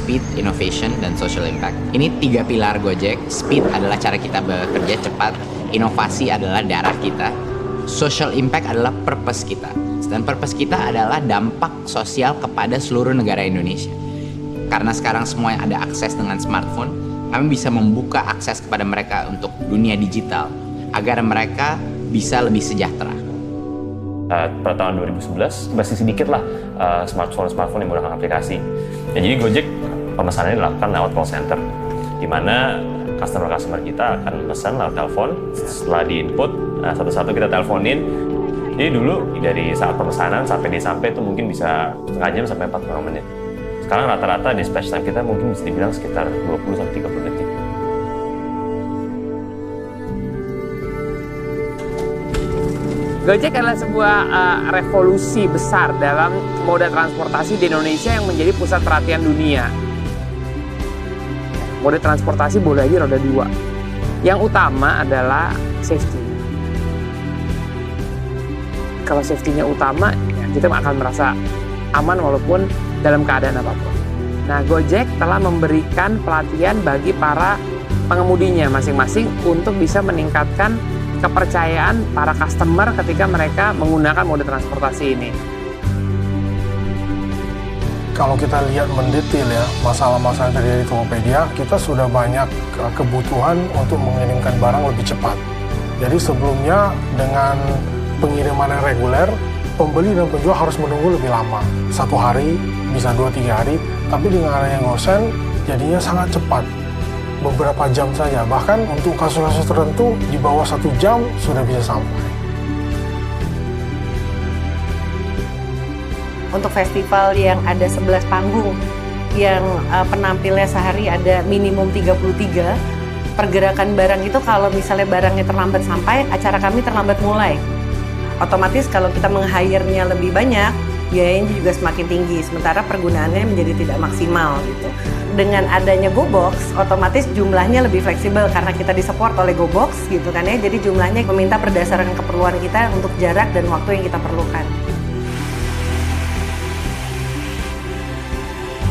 speed, innovation, dan social impact. Ini 3 pilar Gojek. Speed adalah cara kita bekerja cepat, inovasi adalah darah kita, social impact adalah purpose kita. Dan purpose kita adalah dampak sosial kepada seluruh negara Indonesia. Karena sekarang semua yang ada akses dengan smartphone, kami bisa membuka akses kepada mereka untuk dunia digital agar mereka bisa lebih sejahtera. Pada tahun 2011 masih sedikit lah smartphone yang menggunakan aplikasi. Ya, jadi Gojek pemesanannya dilakukan lewat call center, di mana customer kita akan pesan lewat telepon. Setelah di-input satu-satu kita teleponin. Jadi dulu dari saat pemesanan sampai itu mungkin bisa setengah jam sampai 45 menit. Sekarang rata-rata dispatch time kita mungkin bisa dibilang sekitar 20-30 detik. Gojek adalah sebuah revolusi besar dalam moda transportasi di Indonesia yang menjadi pusat perhatian dunia. Moda transportasi boleh aja roda 2. Yang utama adalah safety. Kalau safety-nya utama, ya kita akan merasa aman walaupun dalam keadaan apapun. Nah, Gojek telah memberikan pelatihan bagi para pengemudinya masing-masing untuk bisa meningkatkan kepercayaan para customer ketika mereka menggunakan moda transportasi ini. Kalau kita lihat mendetail ya, masalah-masalah yang terjadi di Tokopedia, kita sudah banyak kebutuhan untuk mengirimkan barang lebih cepat. Jadi sebelumnya dengan pengiriman yang reguler, pembeli dan penjual harus menunggu lebih lama. 1 hari, bisa 2-3 hari, tapi dengan adanya GoSend, jadinya sangat cepat. Beberapa jam saja, bahkan untuk kasus-kasus tertentu, di bawah 1 jam sudah bisa sampai. Untuk festival yang ada 11 panggung, yang penampilnya sehari ada minimum 33, pergerakan barang itu kalau misalnya barangnya terlambat sampai, acara kami terlambat mulai. Otomatis kalau kita meng-hire-nya lebih banyak, biayanya juga semakin tinggi, sementara pergunaannya menjadi tidak maksimal gitu. Dengan adanya GoBox, otomatis jumlahnya lebih fleksibel karena kita disupport oleh GoBox gitu kan ya. Jadi jumlahnya meminta berdasarkan keperluan kita untuk jarak dan waktu yang kita perlukan.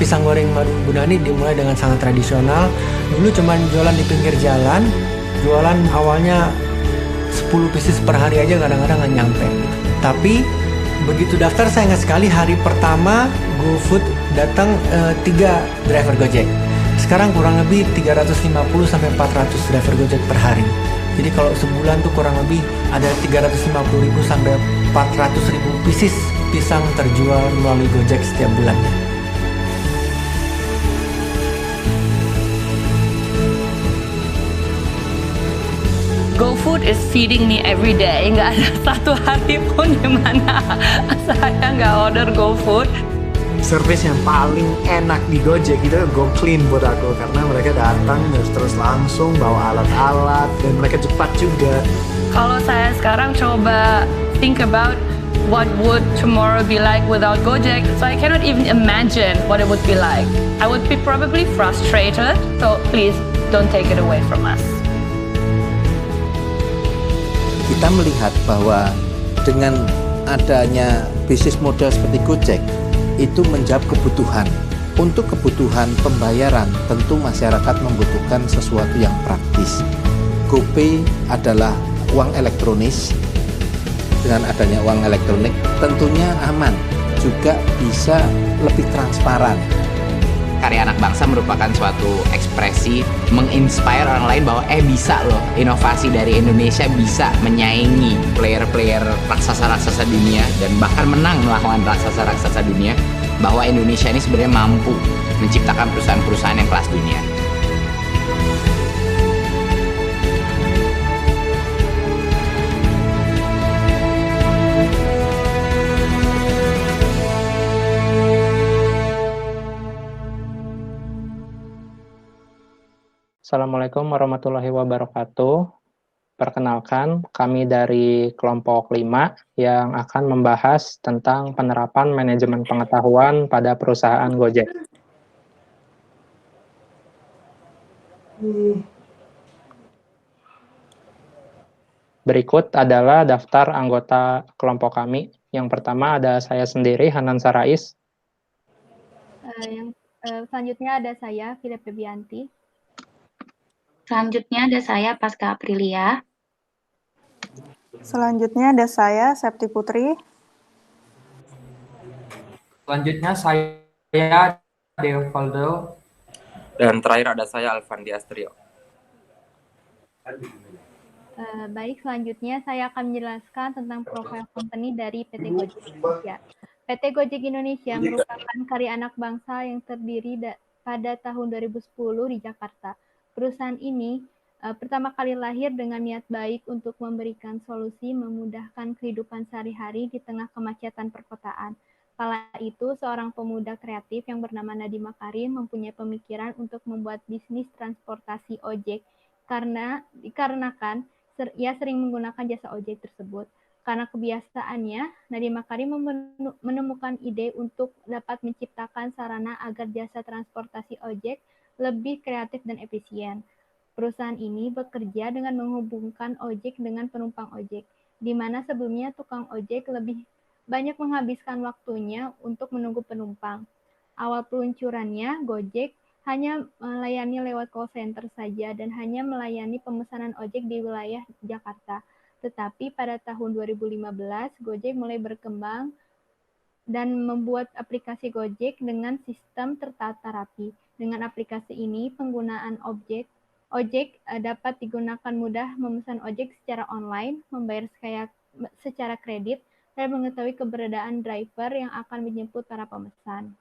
Pisang goreng Madu Bunani dimulai dengan sangat tradisional. Dulu cuman jualan di pinggir jalan, jualan awalnya 10 pieces per hari aja kadang-kadang nggak nyampe. Tapi begitu daftar saya ingat sekali hari pertama GoFood datang 3 driver Gojek. Sekarang kurang lebih 350 sampai 400 driver Gojek per hari. Jadi kalau sebulan tuh kurang lebih ada 350.000 sampai 400.000 pieces pisang terjual melalui Gojek setiap bulan. GoFood is feeding me every day. Nggak ada satu hari pun di mana saya nggak order GoFood. Service yang paling enak di Gojek itu GoClean buat aku, karena mereka datang terus langsung bawa alat-alat dan mereka cepat juga. Kalau saya sekarang coba think about what would tomorrow be like without Gojek, so I cannot even imagine what it would be like. I would be probably frustrated, so please don't take it away from us. Kita melihat bahwa dengan adanya bisnis model seperti Gojek itu menjawab kebutuhan. Untuk kebutuhan pembayaran tentu masyarakat membutuhkan sesuatu yang praktis. GoPay adalah uang elektronis. Dengan adanya uang elektronik tentunya aman, juga bisa lebih transparan. Karya anak bangsa merupakan suatu ekspresi menginspire orang lain bahwa bisa loh, inovasi dari Indonesia bisa menyaingi player-player raksasa-raksasa dunia dan bahkan menang melawan raksasa-raksasa dunia, bahwa Indonesia ini sebenarnya mampu menciptakan perusahaan-perusahaan yang kelas dunia. Assalamualaikum warahmatullahi wabarakatuh. Perkenalkan, kami dari kelompok 5 yang akan membahas tentang penerapan manajemen pengetahuan pada perusahaan Gojek. Berikut adalah daftar anggota kelompok kami. Yang pertama ada saya sendiri, Hanan Sarais. Selanjutnya ada saya, Philip Febianti. Selanjutnya ada saya, Pasca Aprilia. Selanjutnya ada saya, Septi Putri. Selanjutnya saya, Deovaldo. Dan terakhir ada saya, Alfandi Astrio. Baik, selanjutnya saya akan menjelaskan tentang profil company dari PT Gojek Indonesia. PT Gojek Indonesia merupakan karya anak bangsa yang terdiri pada tahun 2010 di Jakarta. Perusahaan ini pertama kali lahir dengan niat baik untuk memberikan solusi memudahkan kehidupan sehari-hari di tengah kemacetan perkotaan. Kala itu, seorang pemuda kreatif yang bernama Nadiem Makarim mempunyai pemikiran untuk membuat bisnis transportasi ojek dikarenakan ia sering menggunakan jasa ojek tersebut. Karena kebiasaannya, Nadiem Makarim menemukan ide untuk dapat menciptakan sarana agar jasa transportasi ojek lebih kreatif dan efisien. Perusahaan ini bekerja dengan menghubungkan ojek dengan penumpang ojek, di mana sebelumnya tukang ojek lebih banyak menghabiskan waktunya untuk menunggu penumpang. Awal peluncurannya, Gojek hanya melayani lewat call center saja dan hanya melayani pemesanan ojek di wilayah Jakarta. Tetapi pada tahun 2015, Gojek mulai berkembang dan membuat aplikasi Gojek dengan sistem tertata rapi. Dengan aplikasi ini, penggunaan ojek dapat digunakan mudah memesan ojek secara online, membayar secara kredit, dan mengetahui keberadaan driver yang akan menjemput para pemesan.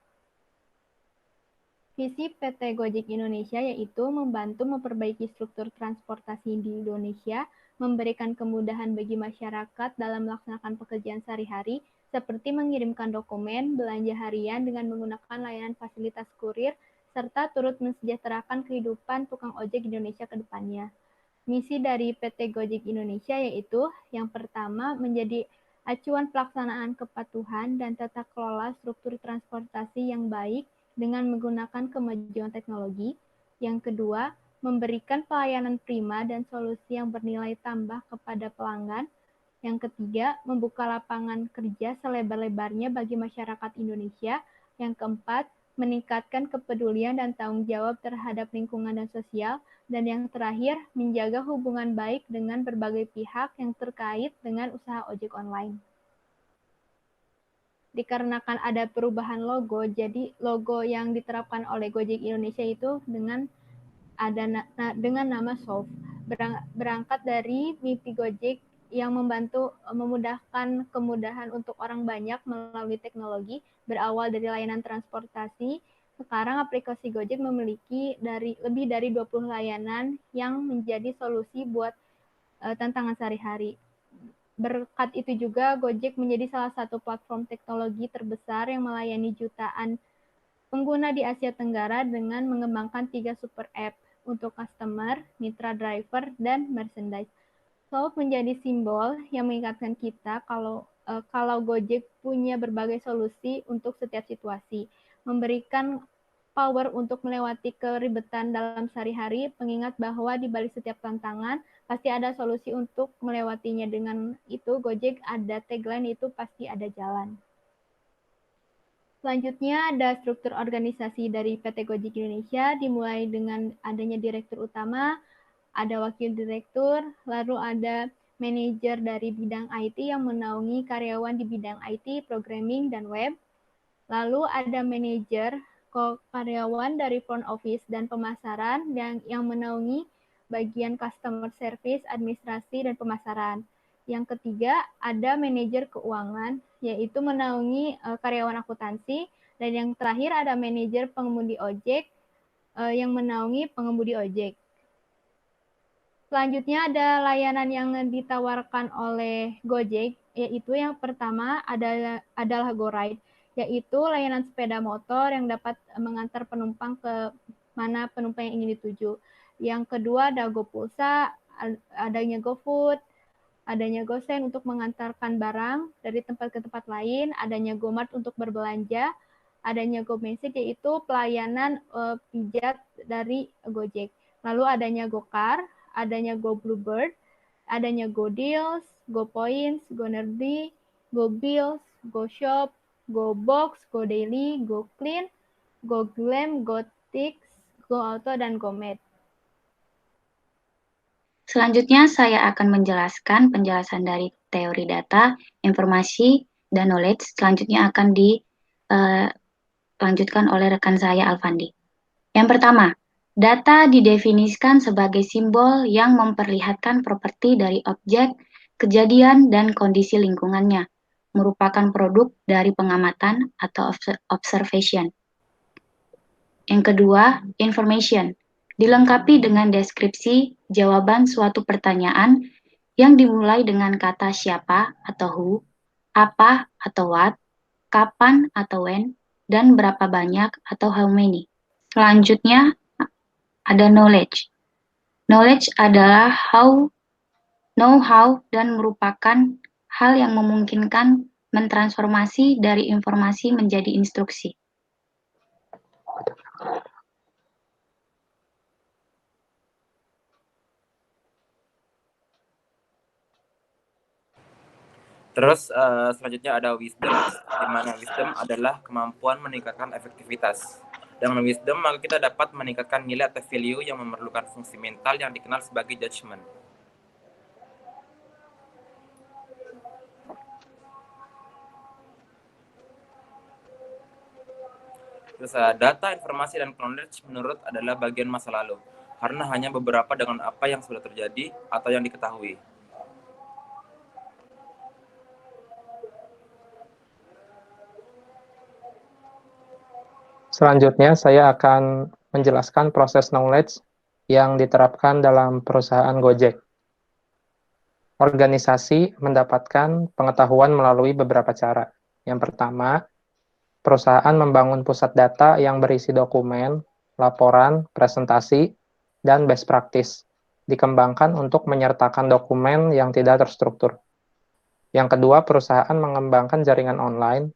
Visi PT Gojek Indonesia yaitu membantu memperbaiki struktur transportasi di Indonesia, memberikan kemudahan bagi masyarakat dalam melaksanakan pekerjaan sehari-hari, seperti mengirimkan dokumen, belanja harian dengan menggunakan layanan fasilitas kurir, serta turut mensejahterakan kehidupan tukang ojek Indonesia ke depannya. Misi dari PT Gojek Indonesia yaitu yang pertama menjadi acuan pelaksanaan kepatuhan dan tata kelola struktur transportasi yang baik dengan menggunakan kemajuan teknologi. Yang kedua, memberikan pelayanan prima dan solusi yang bernilai tambah kepada pelanggan. Yang ketiga, membuka lapangan kerja selebar-lebarnya bagi masyarakat Indonesia. Yang keempat, meningkatkan kepedulian dan tanggung jawab terhadap lingkungan dan sosial. Dan yang terakhir, menjaga hubungan baik dengan berbagai pihak yang terkait dengan usaha ojek online. Dikarenakan ada perubahan logo, jadi logo yang diterapkan oleh Gojek Indonesia itu dengan nama Soft. Berangkat dari mimpi Gojek yang membantu memudahkan kemudahan untuk orang banyak melalui teknologi, berawal dari layanan transportasi. Sekarang aplikasi Gojek memiliki lebih dari 20 layanan yang menjadi solusi buat tantangan sehari-hari. Berkat itu juga Gojek menjadi salah satu platform teknologi terbesar yang melayani jutaan pengguna di Asia Tenggara dengan mengembangkan 3 super app untuk customer, mitra driver, dan merchandise. Soft menjadi simbol yang mengingatkan kita kalau Gojek punya berbagai solusi untuk setiap situasi, memberikan power untuk melewati keribetan dalam sehari-hari, pengingat bahwa di balik setiap tantangan pasti ada solusi untuk melewatinya. Dengan itu, Gojek ada tagline itu pasti ada jalan. Selanjutnya ada struktur organisasi dari PT Gojek Indonesia, dimulai dengan adanya direktur utama, ada wakil direktur, lalu ada manajer dari bidang IT yang menaungi karyawan di bidang IT, programming, dan web. Lalu ada manajer karyawan dari front office dan pemasaran yang menaungi bagian customer service, administrasi, dan pemasaran. Yang ketiga, ada manajer keuangan, yaitu menaungi karyawan akuntansi. Dan yang terakhir ada manajer pengemudi ojek yang menaungi pengemudi ojek. Selanjutnya ada layanan yang ditawarkan oleh Gojek, yaitu yang pertama adalah GoRide, yaitu layanan sepeda motor yang dapat mengantar penumpang ke mana penumpang yang ingin dituju. Yang kedua ada GoPulsa, adanya GoFood, adanya GoSend untuk mengantarkan barang dari tempat ke tempat lain, adanya GoMart untuk berbelanja, adanya GoMessage yaitu pelayanan pijat dari Gojek. Lalu adanya GoCar, adanya GoBluebird, adanya GoDeals, GoPoints, GoNerdy, GoBills, GoShop, GoBox, GoDaily, GoClean, GoGlam, GoTix, GoAuto, dan GoMed. Selanjutnya saya akan menjelaskan penjelasan dari teori data, informasi, dan knowledge. Selanjutnya akan dilanjutkan oleh rekan saya Alfandi. Yang pertama, data didefinisikan sebagai simbol yang memperlihatkan properti dari objek, kejadian, dan kondisi lingkungannya, merupakan produk dari pengamatan atau observation. Yang kedua, information, dilengkapi dengan deskripsi jawaban suatu pertanyaan yang dimulai dengan kata siapa atau who, apa atau what, kapan atau when, dan berapa banyak atau how many. Selanjutnya ada knowledge. Knowledge adalah know-how dan merupakan hal yang memungkinkan mentransformasi dari informasi menjadi instruksi. Terus selanjutnya ada wisdom, di mana wisdom adalah kemampuan meningkatkan efektivitas. Dengan wisdom, maka kita dapat meningkatkan nilai atau value yang memerlukan fungsi mental yang dikenal sebagai judgment. Terus data, informasi, dan knowledge menurut adalah bagian masa lalu, karena hanya beberapa dengan apa yang sudah terjadi atau yang diketahui. Selanjutnya, saya akan menjelaskan proses knowledge yang diterapkan dalam perusahaan Gojek. Organisasi mendapatkan pengetahuan melalui beberapa cara. Yang pertama, perusahaan membangun pusat data yang berisi dokumen, laporan, presentasi, dan best practice. Dikembangkan untuk menyertakan dokumen yang tidak terstruktur. Yang kedua, perusahaan mengembangkan jaringan online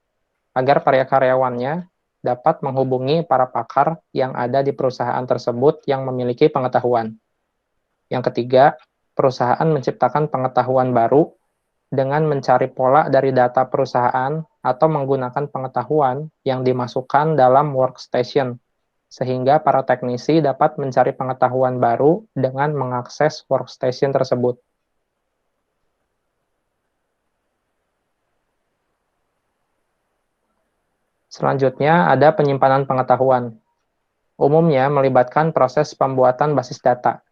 agar para karyawannya dapat menghubungi para pakar yang ada di perusahaan tersebut yang memiliki pengetahuan. Yang ketiga, perusahaan menciptakan pengetahuan baru dengan mencari pola dari data perusahaan atau menggunakan pengetahuan yang dimasukkan dalam workstation, sehingga para teknisi dapat mencari pengetahuan baru dengan mengakses workstation tersebut. Selanjutnya ada penyimpanan pengetahuan. Umumnya melibatkan proses pembuatan basis data.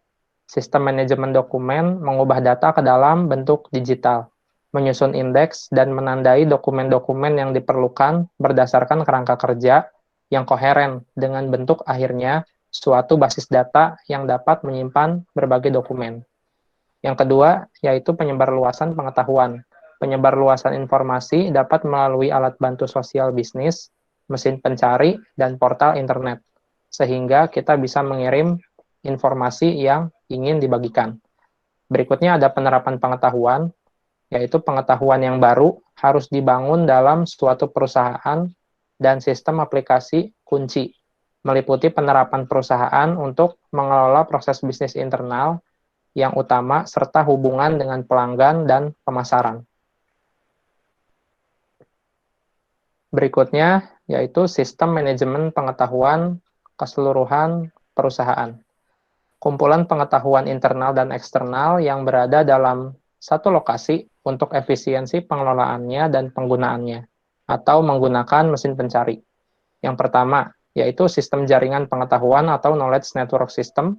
Sistem manajemen dokumen mengubah data ke dalam bentuk digital, menyusun indeks, dan menandai dokumen-dokumen yang diperlukan berdasarkan kerangka kerja yang koheren dengan bentuk akhirnya suatu basis data yang dapat menyimpan berbagai dokumen. Yang kedua, yaitu penyebarluasan pengetahuan. Penyebarluasan informasi dapat melalui alat bantu sosial bisnis, mesin pencari, dan portal internet, sehingga kita bisa mengirim informasi yang ingin dibagikan. Berikutnya ada penerapan pengetahuan, yaitu pengetahuan yang baru harus dibangun dalam suatu perusahaan dan sistem aplikasi kunci, meliputi penerapan perusahaan untuk mengelola proses bisnis internal yang utama serta hubungan dengan pelanggan dan pemasaran. Berikutnya yaitu sistem manajemen pengetahuan keseluruhan perusahaan. Kumpulan pengetahuan internal dan eksternal yang berada dalam satu lokasi untuk efisiensi pengelolaannya dan penggunaannya, atau menggunakan mesin pencari. Yang pertama, yaitu sistem jaringan pengetahuan atau knowledge network system,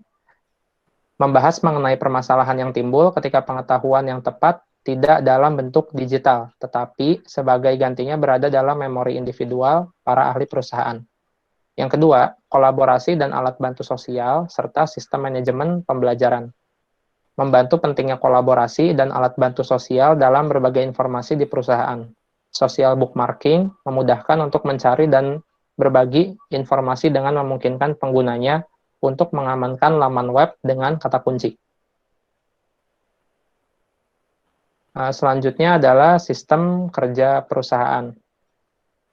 membahas mengenai permasalahan yang timbul ketika pengetahuan yang tepat tidak dalam bentuk digital, tetapi sebagai gantinya berada dalam memori individual para ahli perusahaan. Yang kedua, kolaborasi dan alat bantu sosial, serta sistem manajemen pembelajaran. Membantu pentingnya kolaborasi dan alat bantu sosial dalam berbagai informasi di perusahaan. Social bookmarking memudahkan untuk mencari dan berbagi informasi dengan memungkinkan penggunanya untuk mengamankan laman web dengan kata kunci. Selanjutnya adalah sistem kerja perusahaan.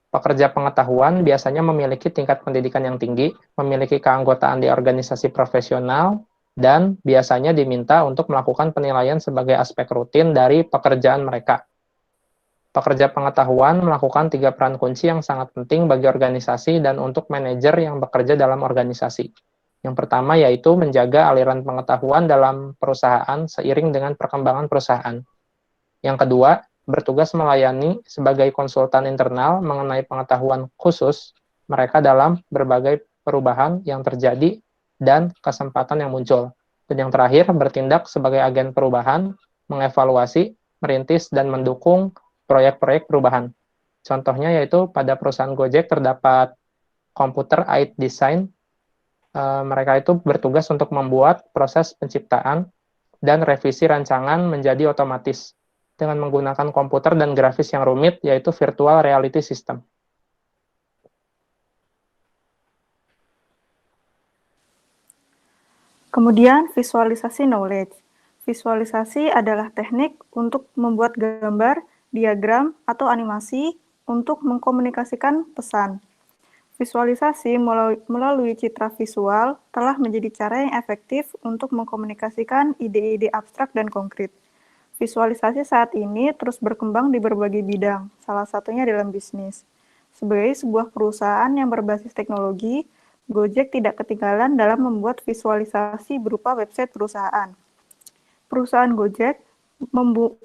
Pekerja pengetahuan biasanya memiliki tingkat pendidikan yang tinggi, memiliki keanggotaan di organisasi profesional, dan biasanya diminta untuk melakukan penilaian sebagai aspek rutin dari pekerjaan mereka. Pekerja pengetahuan melakukan 3 peran kunci yang sangat penting bagi organisasi dan untuk manajer yang bekerja dalam organisasi. Yang pertama yaitu menjaga aliran pengetahuan dalam perusahaan seiring dengan perkembangan perusahaan. Yang kedua, bertugas melayani sebagai konsultan internal mengenai pengetahuan khusus mereka dalam berbagai perubahan yang terjadi dan kesempatan yang muncul. Dan yang terakhir, bertindak sebagai agen perubahan, mengevaluasi, merintis, dan mendukung proyek-proyek perubahan. Contohnya yaitu pada perusahaan Gojek terdapat computer aided design. Mereka itu bertugas untuk membuat proses penciptaan dan revisi rancangan menjadi otomatis dengan menggunakan komputer dan grafis yang rumit, yaitu virtual reality system. Kemudian visualisasi knowledge. Visualisasi adalah teknik untuk membuat gambar, diagram, atau animasi untuk mengkomunikasikan pesan. Visualisasi melalui citra visual telah menjadi cara yang efektif untuk mengkomunikasikan ide-ide abstrak dan konkret. Visualisasi saat ini terus berkembang di berbagai bidang, salah satunya dalam bisnis. Sebagai sebuah perusahaan yang berbasis teknologi, Gojek tidak ketinggalan dalam membuat visualisasi berupa website perusahaan. Perusahaan Gojek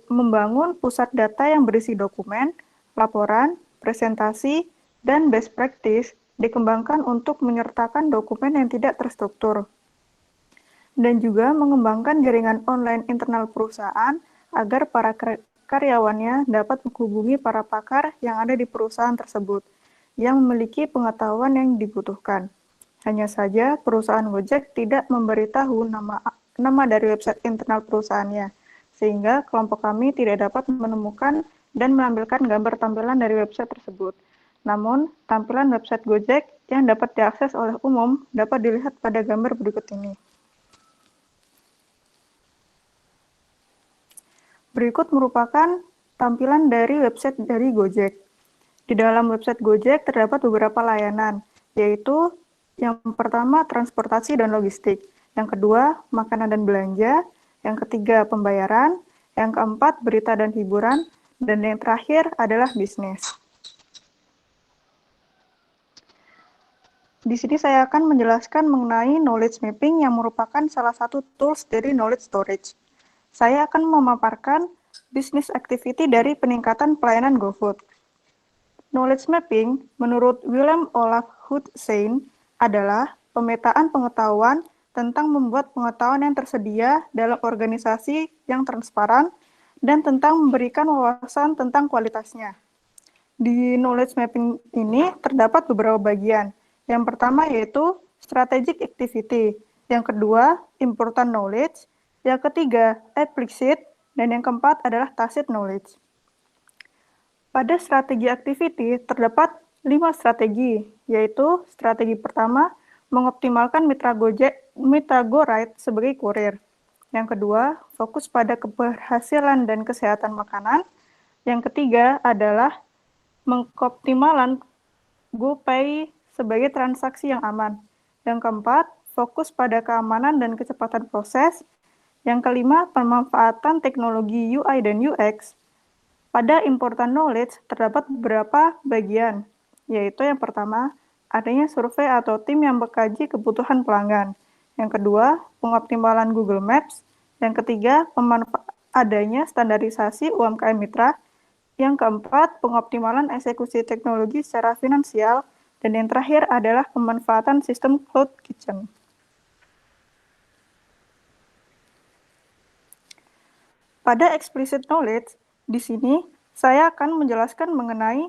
membangun pusat data yang berisi dokumen, laporan, presentasi, dan best practice dikembangkan untuk menyertakan dokumen yang tidak terstruktur. Dan juga mengembangkan jaringan online internal perusahaan agar para karyawannya dapat menghubungi para pakar yang ada di perusahaan tersebut, yang memiliki pengetahuan yang dibutuhkan. Hanya saja, perusahaan Gojek tidak memberitahu nama dari website internal perusahaannya, sehingga kelompok kami tidak dapat menemukan dan menampilkan gambar tampilan dari website tersebut. Namun, tampilan website Gojek yang dapat diakses oleh umum dapat dilihat pada gambar berikut ini. Berikut merupakan tampilan dari website dari Gojek. Di dalam website Gojek terdapat beberapa layanan, yaitu yang pertama transportasi dan logistik, yang kedua makanan dan belanja, yang ketiga pembayaran, yang keempat berita dan hiburan, dan yang terakhir adalah bisnis. Di sini saya akan menjelaskan mengenai knowledge mapping yang merupakan salah satu tools dari knowledge storage. Saya akan memaparkan business activity dari peningkatan pelayanan GoFood. Knowledge mapping menurut Willem Olaf Hudsane adalah pemetaan pengetahuan tentang membuat pengetahuan yang tersedia dalam organisasi yang transparan dan tentang memberikan wawasan tentang kualitasnya. Di knowledge mapping ini terdapat beberapa bagian. Yang pertama yaitu strategic activity, yang kedua important knowledge, yang ketiga implicit, dan yang keempat adalah tacit knowledge. Pada strategi activity terdapat 5 strategi, yaitu strategi pertama, mengoptimalkan mitra GoRide sebagai kurir. Yang kedua, fokus pada keberhasilan dan kesehatan makanan. Yang ketiga adalah mengoptimalkan GoPay sebagai transaksi yang aman. Yang keempat, fokus pada keamanan dan kecepatan proses. Yang kelima, pemanfaatan teknologi UI dan UX. Pada important knowledge terdapat beberapa bagian, yaitu yang pertama, adanya survei atau tim yang mengkaji kebutuhan pelanggan. Yang kedua, pengoptimalan Google Maps. Yang ketiga, adanya standarisasi UMKM mitra. Yang keempat, pengoptimalan eksekusi teknologi secara finansial. Dan yang terakhir adalah pemanfaatan sistem cloud kitchen. Pada explicit knowledge, di sini saya akan menjelaskan mengenai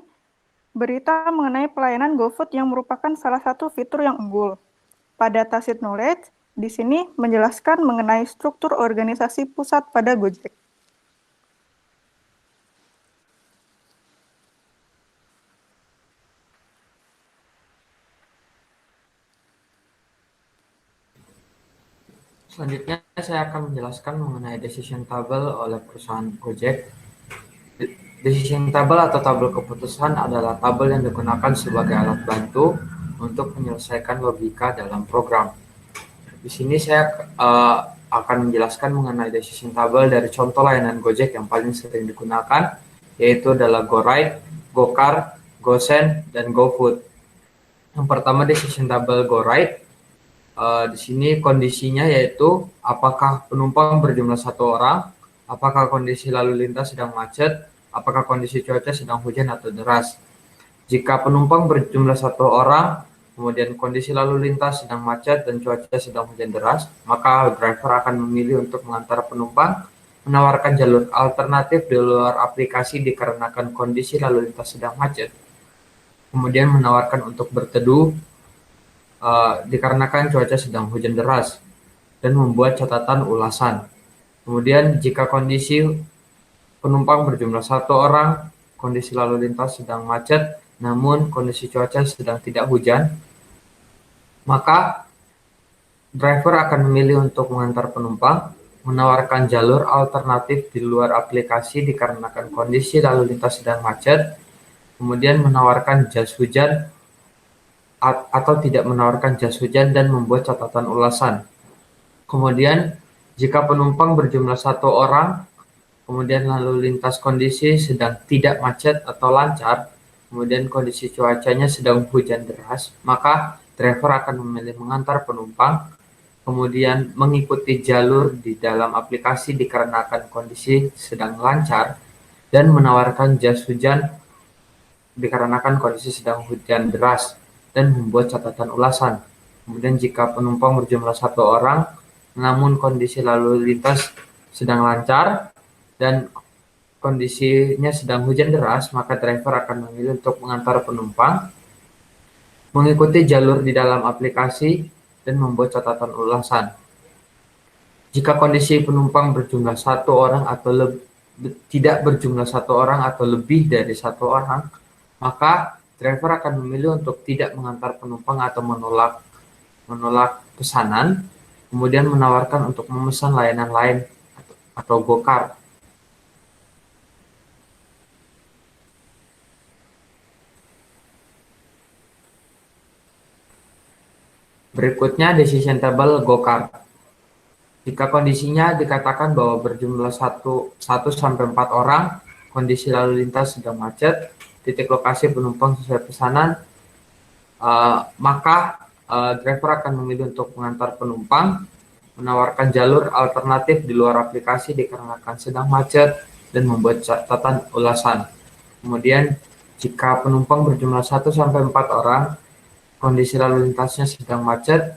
berita mengenai pelayanan GoFood yang merupakan salah satu fitur yang unggul. Pada tacit knowledge, di sini menjelaskan mengenai struktur organisasi pusat pada Gojek. Selanjutnya saya akan menjelaskan mengenai decision table oleh perusahaan Gojek. Decision table atau tabel keputusan adalah tabel yang digunakan sebagai alat bantu untuk menyelesaikan logika dalam program. Di sini saya akan menjelaskan mengenai decision table dari contoh layanan Gojek yang paling sering digunakan, yaitu adalah GoRide, GoCar, GoSend, dan GoFood. Yang pertama decision table GoRide. Di sini kondisinya yaitu apakah penumpang berjumlah 1 orang, apakah kondisi lalu lintas sedang macet, apakah kondisi cuaca sedang hujan atau deras. Jika penumpang berjumlah 1 orang, kemudian kondisi lalu lintas sedang macet dan cuaca sedang hujan deras, maka driver akan memilih untuk mengantar penumpang, menawarkan jalur alternatif di luar aplikasi dikarenakan kondisi lalu lintas sedang macet, kemudian menawarkan untuk berteduh dikarenakan cuaca sedang hujan deras, dan membuat catatan ulasan. Kemudian jika kondisi penumpang berjumlah 1 orang, kondisi lalu lintas sedang macet, namun kondisi cuaca sedang tidak hujan, maka driver akan memilih untuk mengantar penumpang, menawarkan jalur alternatif di luar aplikasi dikarenakan kondisi lalu lintas sedang macet, kemudian menawarkan jas hujan atau tidak menawarkan jas hujan dan membuat catatan ulasan. Kemudian jika penumpang berjumlah 1 orang, kemudian lalu lintas kondisi sedang tidak macet atau lancar, kemudian kondisi cuacanya sedang hujan deras, maka driver akan memilih mengantar penumpang, kemudian mengikuti jalur di dalam aplikasi dikarenakan kondisi sedang lancar, dan menawarkan jas hujan dikarenakan kondisi sedang hujan deras, dan membuat catatan ulasan. Kemudian jika penumpang berjumlah 1 orang, namun kondisi lalu lintas sedang lancar, dan kondisinya sedang hujan deras, maka driver akan memilih untuk mengantar penumpang, mengikuti jalur di dalam aplikasi, dan membuat catatan ulasan. Jika kondisi penumpang berjumlah 1 orang atau tidak berjumlah 1 orang atau lebih dari 1 orang, maka driver akan memilih untuk tidak mengantar penumpang atau menolak pesanan, kemudian menawarkan untuk memesan layanan lain atau GoCar. Berikutnya decision table GoCar. Jika kondisinya dikatakan bahwa berjumlah 1 sampai 4 orang, kondisi lalu lintas sedang macet, titik lokasi penumpang sesuai pesanan, maka driver akan memilih untuk mengantar penumpang, menawarkan jalur alternatif di luar aplikasi dikarenakan sedang macet, dan membuat catatan ulasan. Kemudian jika penumpang berjumlah 1 sampai 4 orang, kondisi lalu lintasnya sedang macet,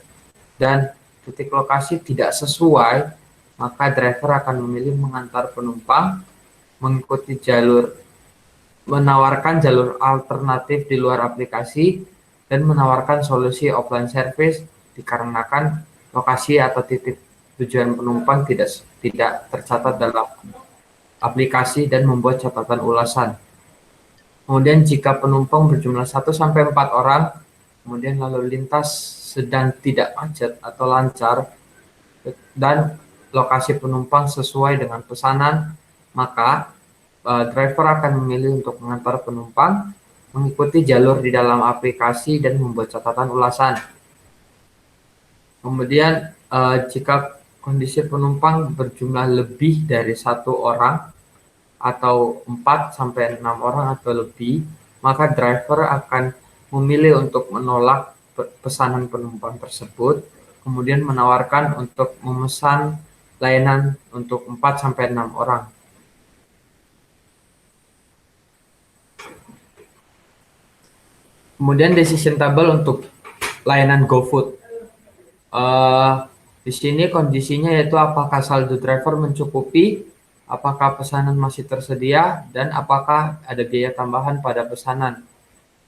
dan titik lokasi tidak sesuai, maka driver akan memilih mengantar penumpang, mengikuti jalur, menawarkan jalur alternatif di luar aplikasi, dan menawarkan solusi offline service dikarenakan lokasi atau titik tujuan penumpang tidak tercatat dalam aplikasi, dan membuat catatan ulasan. Kemudian jika penumpang berjumlah 1 sampai 4 orang, kemudian lalu lintas sedang tidak macet atau lancar, dan lokasi penumpang sesuai dengan pesanan, maka driver akan memilih untuk mengantar penumpang, mengikuti jalur di dalam aplikasi, dan membuat catatan ulasan. Kemudian jika kondisi penumpang berjumlah lebih dari 1 orang atau 4 sampai 6 orang atau lebih, maka driver akan memilih untuk menolak pesanan penumpang tersebut, kemudian menawarkan untuk memesan layanan untuk 4 sampai 6 orang. Kemudian decision table untuk layanan GoFood. Di sini kondisinya yaitu apakah saldo driver mencukupi, apakah pesanan masih tersedia, dan apakah ada biaya tambahan pada pesanan.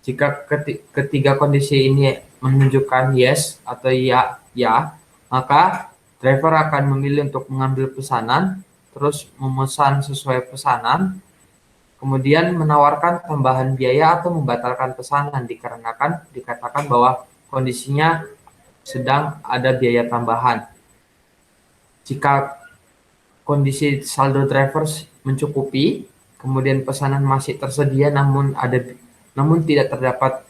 Jika ketiga kondisi ini menunjukkan yes atau ya, maka driver akan memilih untuk mengambil pesanan, terus memesan sesuai pesanan, kemudian menawarkan tambahan biaya atau membatalkan pesanan dikarenakan dikatakan bahwa kondisinya sedang ada biaya tambahan. Jika kondisi saldo driver mencukupi, kemudian pesanan masih tersedia namun tidak terdapat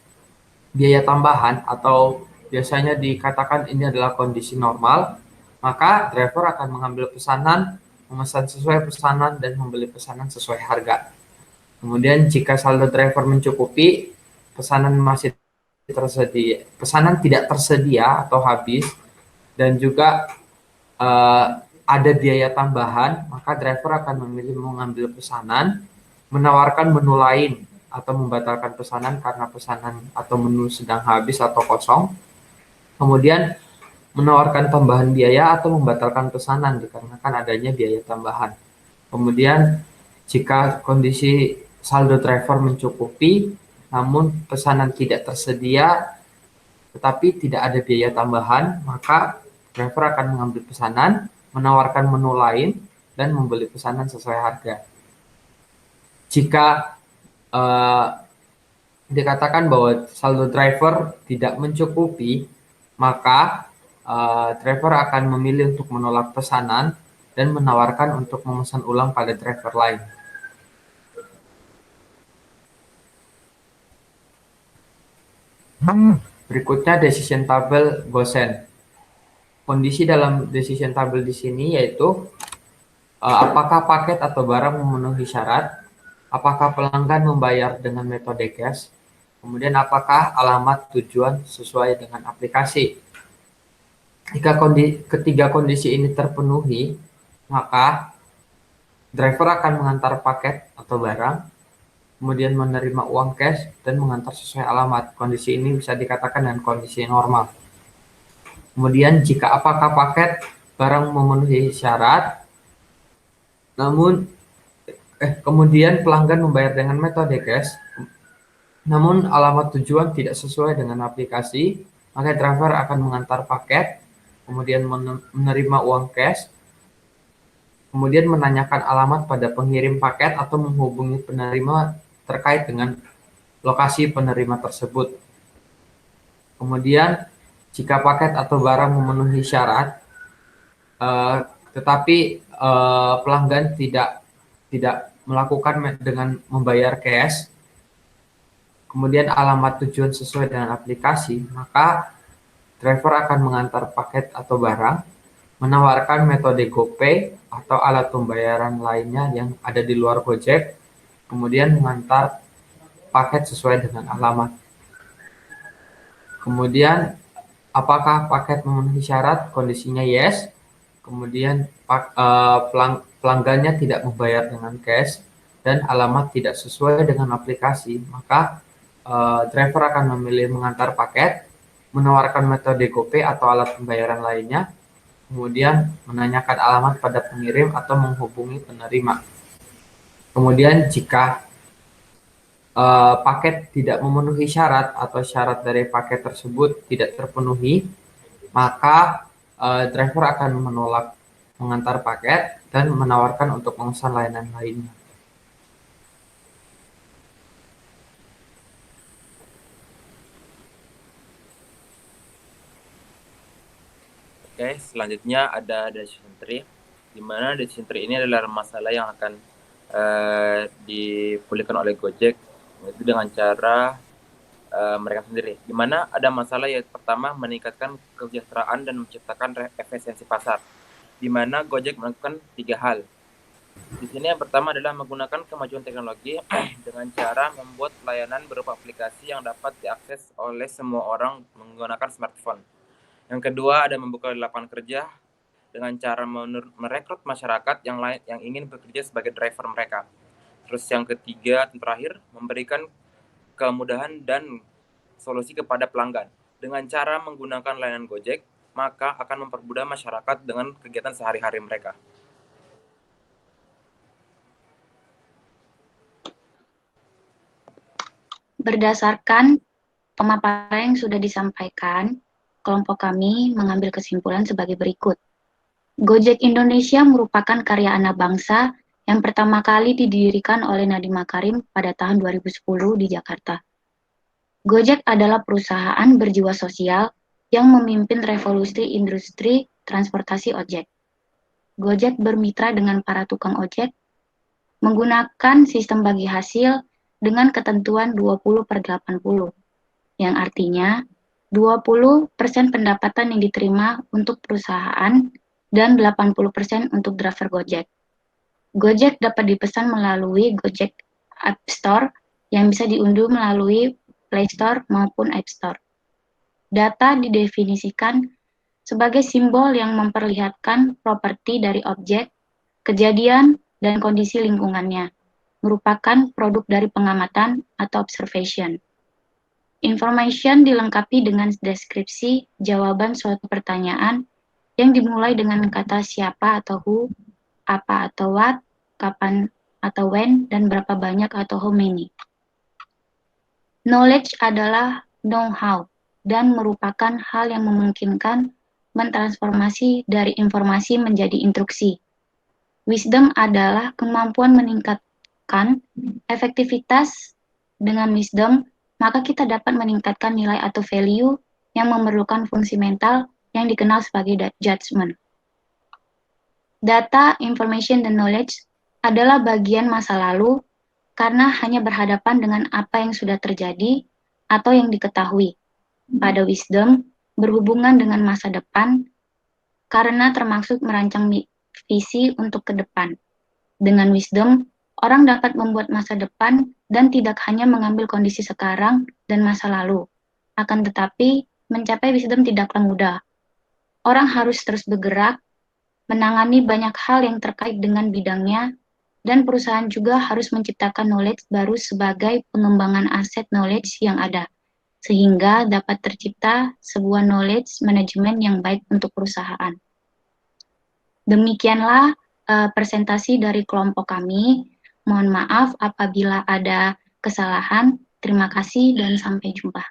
biaya tambahan atau biasanya dikatakan ini adalah kondisi normal, maka driver akan mengambil pesanan, memesan sesuai pesanan, dan membeli pesanan sesuai harga. Kemudian jika saldo driver mencukupi, pesanan tidak tersedia atau habis, dan juga ada biaya tambahan, maka driver akan memilih mengambil pesanan, menawarkan menu lain, atau membatalkan pesanan karena pesanan atau menu sedang habis atau kosong. Kemudian menawarkan tambahan biaya atau membatalkan pesanan dikarenakan adanya biaya tambahan. Kemudian jika kondisi saldo driver mencukupi, namun pesanan tidak tersedia, tetapi tidak ada biaya tambahan, maka driver akan mengambil pesanan, menawarkan menu lain, dan membeli pesanan sesuai harga. Jika dikatakan bahwa saldo driver tidak mencukupi, maka driver akan memilih untuk menolak pesanan dan menawarkan untuk memesan ulang pada driver lain. Berikutnya decision table Gosen. Kondisi dalam decision table di sini yaitu apakah paket atau barang memenuhi syarat, apakah pelanggan membayar dengan metode cash, kemudian apakah alamat tujuan sesuai dengan aplikasi. Jika ketiga kondisi ini terpenuhi, maka driver akan mengantar paket atau barang, kemudian menerima uang cash, dan mengantar sesuai alamat. Kondisi ini bisa dikatakan dengan kondisi normal. Kemudian jika apakah paket barang memenuhi syarat, namun kemudian pelanggan membayar dengan metode cash, namun alamat tujuan tidak sesuai dengan aplikasi, maka driver akan mengantar paket, kemudian menerima uang cash, kemudian menanyakan alamat pada pengirim paket atau menghubungi penerima terkait dengan lokasi penerima tersebut. Kemudian jika paket atau barang memenuhi syarat, tetapi pelanggan tidak melakukan dengan membayar cash, kemudian alamat tujuan sesuai dengan aplikasi, maka driver akan mengantar paket atau barang, menawarkan metode GoPay atau alat pembayaran lainnya yang ada di luar Gojek, kemudian mengantar paket sesuai dengan alamat. Kemudian apakah paket memenuhi syarat? Kondisinya yes. Kemudian pelanggannya tidak membayar dengan cash dan alamat tidak sesuai dengan aplikasi, maka driver akan memilih mengantar paket, menawarkan metode GoPay atau alat pembayaran lainnya, kemudian menanyakan alamat pada pengirim atau menghubungi penerima. Kemudian jika paket tidak memenuhi syarat atau syarat dari paket tersebut tidak terpenuhi, maka driver akan menolak mengantar paket dan menawarkan untuk memesan layanan lainnya. Oke, selanjutnya ada decision tree, di mana decision tree ini adalah masalah yang akan dipulihkan oleh Gojek, itu dengan cara mereka sendiri. Di mana ada masalah yang pertama meningkatkan kesejahteraan dan menciptakan efisiensi pasar, di mana Gojek melakukan 3 hal. Di sini yang pertama adalah menggunakan kemajuan teknologi dengan cara membuat layanan berupa aplikasi yang dapat diakses oleh semua orang menggunakan smartphone. Yang kedua ada membuka lapangan kerja dengan cara merekrut masyarakat yang ingin bekerja sebagai driver mereka. Terus yang ketiga dan terakhir memberikan kemudahan dan solusi kepada pelanggan. Dengan cara menggunakan layanan Gojek, maka akan mempermudah masyarakat dengan kegiatan sehari-hari mereka. Berdasarkan pemaparan yang sudah disampaikan, kelompok kami mengambil kesimpulan sebagai berikut. Gojek Indonesia merupakan karya anak bangsa yang pertama kali didirikan oleh Nadiem Makarim pada tahun 2010 di Jakarta. Gojek adalah perusahaan berjiwa sosial yang memimpin revolusi industri transportasi ojek. Gojek bermitra dengan para tukang ojek, menggunakan sistem bagi hasil dengan ketentuan 20/80, yang artinya 20% pendapatan yang diterima untuk perusahaan dan 80% untuk driver Gojek. Gojek dapat dipesan melalui Gojek App Store yang bisa diunduh melalui Play Store maupun App Store. Data didefinisikan sebagai simbol yang memperlihatkan properti dari objek, kejadian, dan kondisi lingkungannya, merupakan produk dari pengamatan atau observation. Information dilengkapi dengan deskripsi jawaban suatu pertanyaan yang dimulai dengan kata siapa atau who, apa atau what, kapan atau when, dan berapa banyak atau how many. Knowledge adalah know-how dan merupakan hal yang memungkinkan mentransformasi dari informasi menjadi instruksi. Wisdom adalah kemampuan meningkatkan efektivitas. Dengan wisdom, maka kita dapat meningkatkan nilai atau value yang memerlukan fungsi mental yang dikenal sebagai judgment. Data, information, dan knowledge adalah bagian masa lalu karena hanya berhadapan dengan apa yang sudah terjadi atau yang diketahui. Pada wisdom, berhubungan dengan masa depan karena termasuk merancang visi untuk ke depan. Dengan wisdom, orang dapat membuat masa depan dan tidak hanya mengambil kondisi sekarang dan masa lalu. Akan tetapi, mencapai wisdom tidaklah mudah. Orang harus terus bergerak, menangani banyak hal yang terkait dengan bidangnya, dan perusahaan juga harus menciptakan knowledge baru sebagai pengembangan aset knowledge yang ada, sehingga dapat tercipta sebuah knowledge management yang baik untuk perusahaan. Demikianlah presentasi dari kelompok kami. Mohon maaf apabila ada kesalahan. Terima kasih dan sampai jumpa.